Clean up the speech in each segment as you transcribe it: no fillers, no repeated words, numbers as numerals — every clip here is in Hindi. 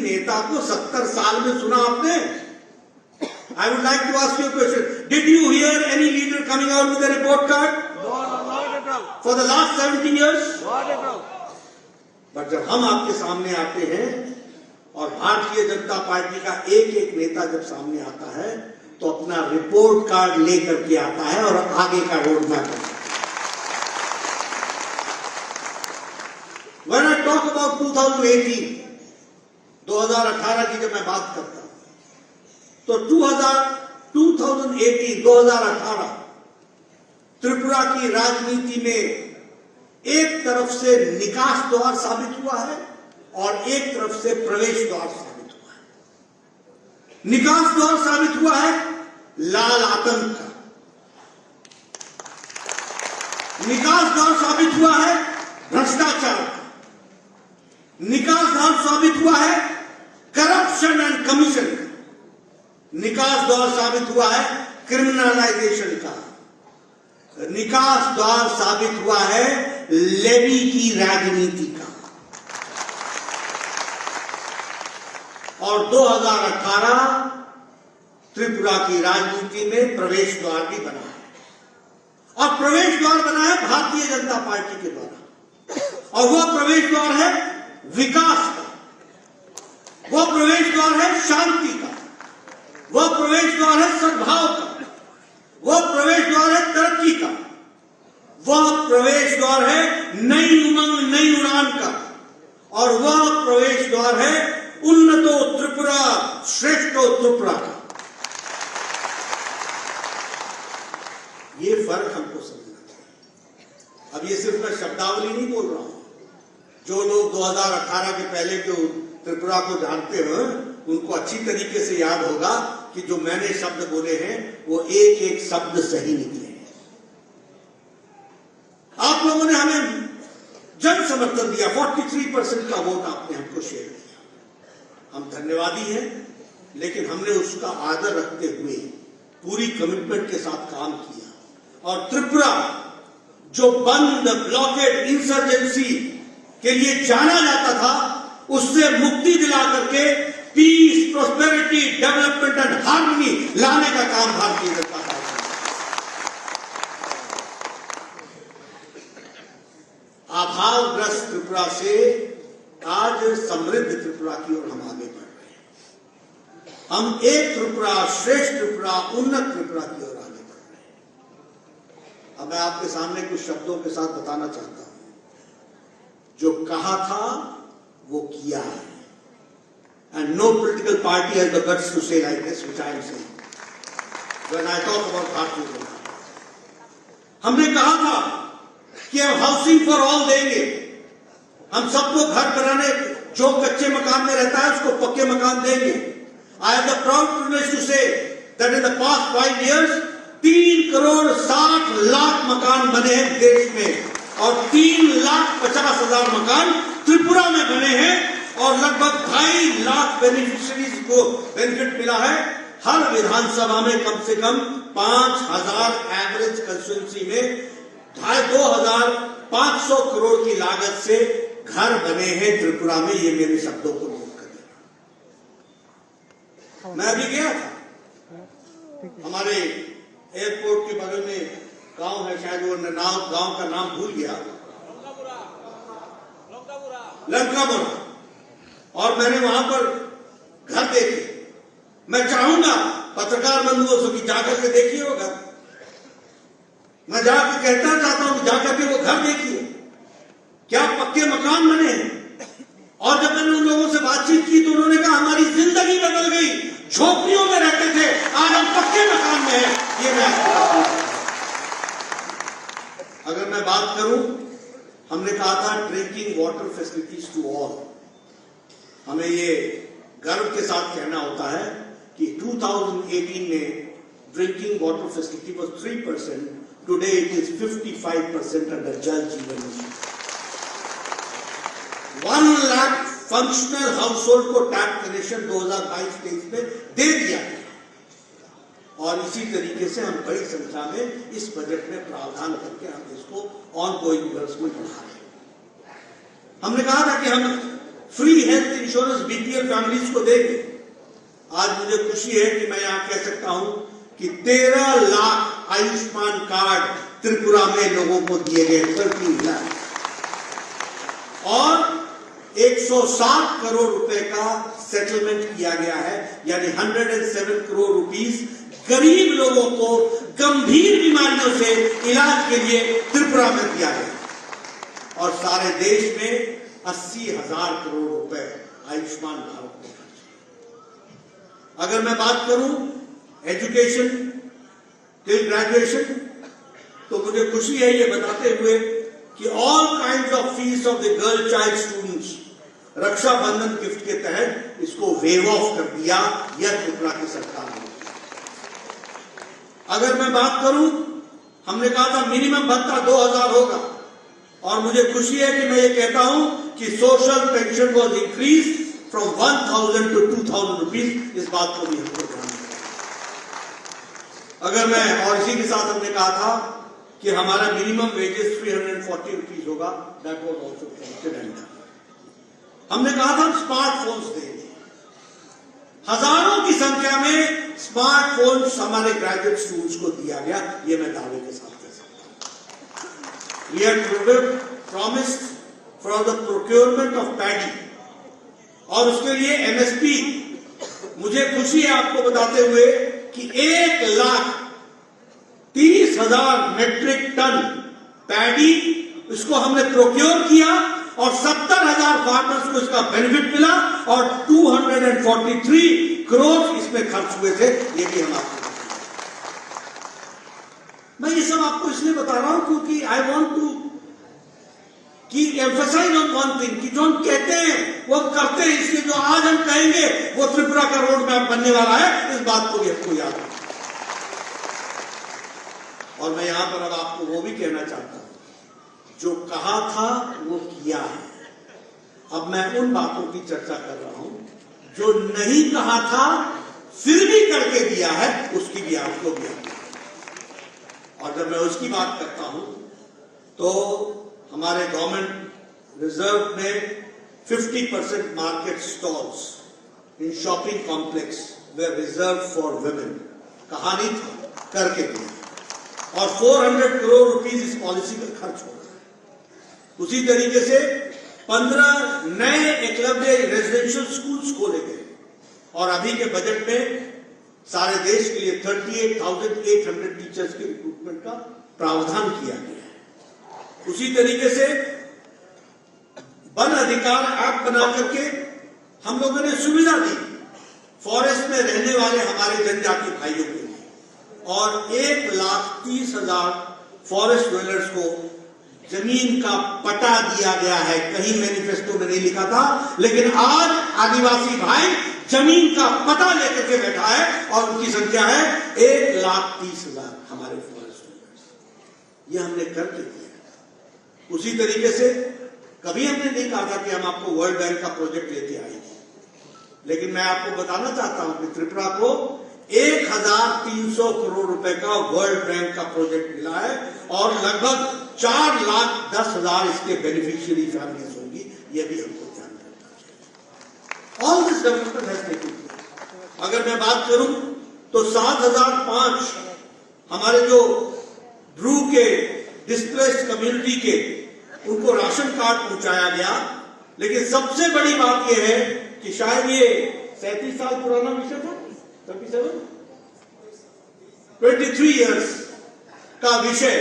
नेता को 70 साल में सुना आपने? I would like to ask you a question. Did you hear any leader coming out with a report card? No, not at all. For the last 17 years? Not at all. पर जब हम आपके सामने आते हैं और भारतीय जनता पार्टी का एक एक नेता जब सामने आता है तो अपना रिपोर्ट कार्ड लेकर के आता है और आगे का रोड मैप करता है। When I talk about 2018, 2018 की जब मैं बात करता हूं तो 2018 त्रिपुरा की राजनीति में एक तरफ से निकास द्वार साबित हुआ है और एक तरफ से प्रवेश द्वार साबित हुआ है। निकास द्वार साबित हुआ है लाल आतंक का, निकास द्वार साबित हुआ है भ्रष्टाचार का, निकास द्वार साबित हुआ है करप्शन एंड कमीशन का, निकास द्वार साबित हुआ है क्रिमिनलाइजेशन का, निकास द्वार साबित हुआ है लेवी की राजनीति का। और 2018 त्रिपुरा की राजनीति में प्रवेश द्वार भी बना है और प्रवेश द्वार बना है भारतीय जनता पार्टी के द्वारा और वह प्रवेश द्वार है विकास का, वह प्रवेश द्वार है शांति का, वह प्रवेश द्वार है सद्भाव का, वह प्रवेश द्वार है तरक्की का, वह प्रवेश द्वार है नई उमंग नई उड़ान का और वह प्रवेश द्वार है उन्नतो त्रिपुरा श्रेष्ठो त्रिपुरा का। ये फर्क हमको समझना चाहिए। अब ये सिर्फ मैं शब्दावली नहीं बोल रहा हूं। जो लोग 2018 के पहले जो त्रिपुरा को जानते हैं उनको अच्छी तरीके से याद होगा कि जो मैंने शब्द बोले हैं वो एक एक शब्द सही निकले हैं। आप लोगों ने हमें जन समर्थन दिया, 43% का वोट आपने हमको शेयर किया। हम धन्यवादी हैं, लेकिन हमने उसका आदर रखते हुए पूरी कमिटमेंट के साथ काम किया और त्रिपुरा जो बंद ब्लॉकेड इंसर्जेंसी के लिए जाना जाता था उससे मुक्ति दिला करके peace prosperity development and harmony लाने का काम भारतीय जनता पार्टी। अभावग्रस्त त्रिपुरा से आज समृद्ध त्रिपुरा की ओर हम आगे बढ़ रहे हैं। हम एक त्रिपुरा श्रेष्ठ त्रिपुरा उन्नत त्रिपुरा की ओर आगे बढ़ रहे हैं। अब मैं आपके सामने कुछ शब्दों के साथ बताना चाहता हूं। जो कहा था वो किया है। And no political party has the guts to say like this, which I am saying. When I talk about Bharatiya Janata party, हमने कहा था कि हम हाउसिंग फॉर ऑल देंगे, हम सबको घर बनाने, जो कच्चे मकान में रहता है उसको पक्के मकान देंगे। I have the proud privilege to say that in the past 5 years 3,60,00,000 मकान बने हैं देश में और 3,50,000 मकान त्रिपुरा में बने हैं और लगभग 2.5 लाख बेनिफिशियरीज को बेनिफिट मिला है। हर विधानसभा में कम से कम 5,000 एवरेज कंस्टिट्यूंसी में 2,500 करोड़ की लागत से घर बने हैं त्रिपुरा में। ये मेरे शब्दों को नोट कर लेना। मैं अभी गया था, हमारे एयरपोर्ट के बगल में गांव है, शायद वो गांव का नाम भूल गया, लंकापुरा, और मैंने वहां पर घर देखे। मैं चाहूंगा पत्रकार बंधुओं से कि जाकर के देखिए वो घर। मैं जाकर कहना चाहता हूं कि जाकर के वो घर देखिए, क्या पक्के मकान बने हैं। और जब मैंने उन लोगों से बातचीत की तो उन्होंने कहा हमारी जिंदगी बदल गई, झोपड़ियों में रहते थे, आज हम पक्के मकान में हैं। ये मैं अगर मैं बात करूं, हमने कहा था drinking water facilities to all. हमें ये गर्व के साथ कहना होता है कि 2018 में drinking water facility was 3%, today it is 55% under जल जीवन mission. 1 lakh functional house hold को टैप कनेक्शन 2022-23 में दे दिया गया और इसी तरीके से हम बड़ी संख्या में इस बजट में प्रावधान करके हम इसको ऑन गोइंग वर्क्स में बढ़ा रहे हैं। हमने कहा था कि हम free health insurance BPL families को देंगे। आज मुझे खुशी है कि मैं यहां कह सकता हूं कि 13 लाख आयुष्मान कार्ड त्रिपुरा में लोगों को दिए गए, 13 लाख, और 107 करोड़ रुपए का सेटलमेंट किया गया है, यानी 107 करोड़ रुपीस गरीब लोगों को गंभीर बीमारियों से इलाज के लिए त्रिपुरा में दिया गया। और सारे देश में 80,000 करोड़ रुपए आयुष्मान भारत में खर्च। अगर मैं बात करूं एजुकेशन टिल ग्रेजुएशन, तो मुझे खुशी है ये बताते हुए कि all kind of fees of the girl child students Rakshabandhan gift के तहत इसको वेव ऑफ कर दिया, यह त्रिपुरा की सरकार ने। अगर मैं बात करूं, हमने कहा था मिनिमम भत्ता 2,000 होगा, और मुझे खुशी है कि मैं ये कहता हूं कि social pension was increase from 1,000 to 2,000 rupees. इस बात को भी हमको ध्यान रखना। अगर मैं, और इसी के साथ हमने कहा था कि हमारा मिनिमम वेजेस 340 रुपीज होगा, दैट वॉज ऑल्सो कंसिडर्ड। हमने कहा था स्मार्टफोन्स देंगे, हजारों की संख्या में स्मार्टफोन्स हमारे ग्रेजुएट स्टूडेंट्स को दिया गया, ये मैं दावे के साथ कह सकता हूं। We had promised for the procurement of paddy, और उसके लिए एमएसपी, मुझे खुशी है आपको बताते हुए कि 1,30,000 मेट्रिक टन पैडी इसको हमने प्रोक्योर किया, और 70,000 फार्मर्स को इसका बेनिफिट मिला, और 243 करोड़ इसमें खर्च हुए थे। ये भी हम आपको, मैं ये सब आपको इसलिए बता रहा हूं क्योंकि आई वॉन्ट टू की एम्फसाइज ऑन वन थिंग, कि जो हम कहते हैं वो हम करते हैं, इसलिए जो आज हम कहेंगे वो त्रिपुरा का रोड मैप बनने वाला है, इस बात को भी हमको याद रखना। और मैं यहां पर अब आपको वो भी कहना चाहता हूं, जो कहा था वो किया है। अब मैं उन बातों की चर्चा कर रहा हूं जो नहीं कहा था फिर भी करके दिया है, उसकी भी आपको भी याद है। और जब मैं उसकी बात करता हूं तो हमारे गवर्नमेंट रिजर्व में 50% market stalls in shopping complex way reserve for women, कहा नहीं था, करके दिया, और 400 करोड़ रुपीस इस पॉलिसी का खर्च हो रहा है। उसी तरीके से 15 नए एकलव्य रेजिडेंशियल स्कूल्स खोले गए, और अभी के बजट में सारे देश के लिए 38,800 टीचर्स के रिक्रूटमेंट का प्रावधान किया गया है। उसी तरीके से वन अधिकार एक्ट बना करके हम लोगों ने सुविधा दी फॉरेस्ट में रहने वाले हमारे जनजाति भाइयों के लिए, और 1,30,000 फॉरेस्ट ड्वेलर्स को जमीन का पट्टा दिया गया है। कहीं मैनिफेस्टो में नहीं लिखा था, लेकिन आज आदिवासी भाई जमीन का पट्टा लेकर के बैठा है, और उनकी संख्या है 1,30,000 हमारे फॉरेस्ट ड्वेलर्स। ये हमने करके दिया। उसी तरीके से कभी हमने नहीं कहा था कि हम आपको वर्ल्ड बैंक का प्रोजेक्ट लेके आएंगे, लेकिन मैं आपको बताना चाहता हूं कि त्रिपुरा को 1,300 करोड़ रुपए का वर्ल्ड बैंक का प्रोजेक्ट मिला है, और लगभग 4,10,000 इसके बेनिफिशियरी फैमिलीज होंगी। यह भी हमको ध्यान रखना चाहिए। All this development has taken place. अगर मैं बात करूं तो 7,005 हमारे जो ध्रुव के डिस्प्लेस्ड कम्युनिटी के, उनको राशन कार्ड पहुंचाया गया। लेकिन सबसे बड़ी बात यह है कि शायद ये 37 साल पुराना विषय था, 23 इयर्स का विषय,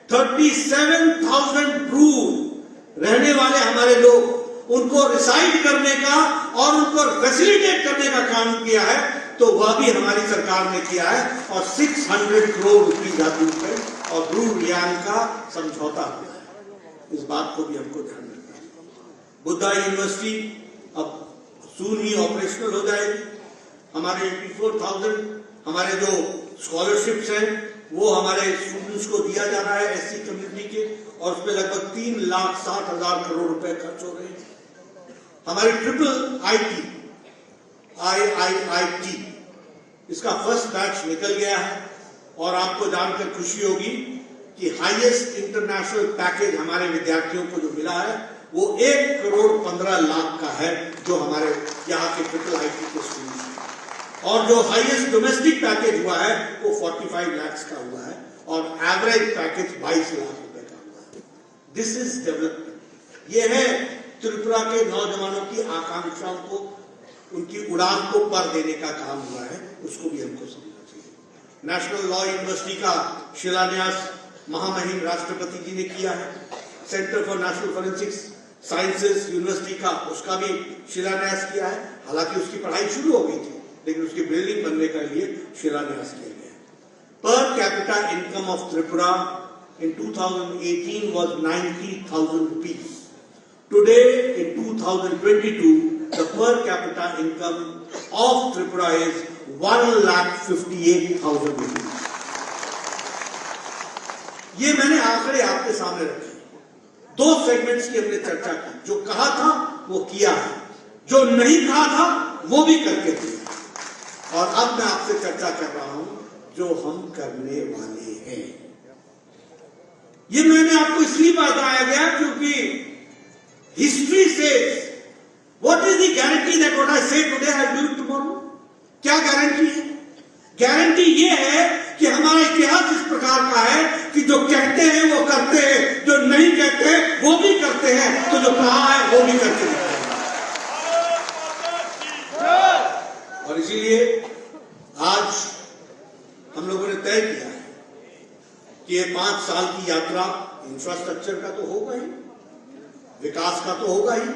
37,000 ध्रुव रहने वाले हमारे लोग, उनको रिसाइड करने का और उनको फैसिलिटेट करने का काम किया है, तो वह भी हमारी सरकार ने किया है, और 600 करोड़ रुपीज है, और ध्रुव रियांग का समझौता हुआ है। इस बात को भी हमको ध्यान रखना है। बुद्धा यूनिवर्सिटी अब सून ही ऑपरेशनल हो जाएगी। हमारे 84,000 हमारे जो स्कॉलरशिप्स हैं वो हमारे स्टूडेंट्स को दिया जा रहा है एससी कम्युनिटी के, और उसमें लगभग 3,60,000 करोड़ रुपए खर्च हो रहे हैं। हमारे ट्रिपल IIIT इसका फर्स्ट बैच निकल गया है, और आपको जानकर खुशी होगी कि हाईएस्ट इंटरनेशनल पैकेज हमारे विद्यार्थियों को जो मिला है वो 1,15,00,000 का है, जो हमारे यहाँ के ट्रिपल आईटी के स्टूडेंट्स हैं। और जो हाईएस्ट डोमेस्टिक पैकेज हुआ है वो 45 लाख का हुआ है, और एवरेज पैकेज 22 लाख रुपए का हुआ है। This is development. ये है त्रिपुरा के नौजवानों की आकांक्षाओं को, उनकी उड़ान को पर देने का काम हुआ है, उसको भी हमको समझना चाहिए। नेशनल लॉ यूनिवर्सिटी का शिलान्यास महामहिम राष्ट्रपति जी ने किया है। Centre for national forensics sciences university का, उसका भी शिलान्यास किया है। हालांकि उसकी पढ़ाई शुरू हो गई थी, लेकिन उसकी बिल्डिंग बनने के लिए शिलान्यास किया गया। Per capita income of Tripura in 2018 was 90,000 rupees. Today in 2022 the per capita income of Tripura is 1,58,000 rupees. ये मैंने आंकड़े आपके सामने रखे। 2 सेगमेंट्स की हमने चर्चा की। जो कहा था वो किया है, जो नहीं कहा था वो भी करके दिया। और अब मैं आपसे चर्चा कर रहा हूं जो हम करने वाले हैं। ये मैंने आपको इसलिए बताया गया क्योंकि हिस्ट्री से what is the guarantee that what I say today I do it tomorrow? क्या गारंटी है? गारंटी ये है कि हमारा इतिहास इस प्रकार का है कि जो कहते हैं वो करते हैं, जो नहीं कहते वो भी करते हैं, तो जो कहा है वो भी करके दिखाएंगे। और इसीलिए आज हम लोगों ने तय किया है कि ये 5 साल की यात्रा इंफ्रास्ट्रक्चर का तो होगा ही, विकास का तो होगा ही,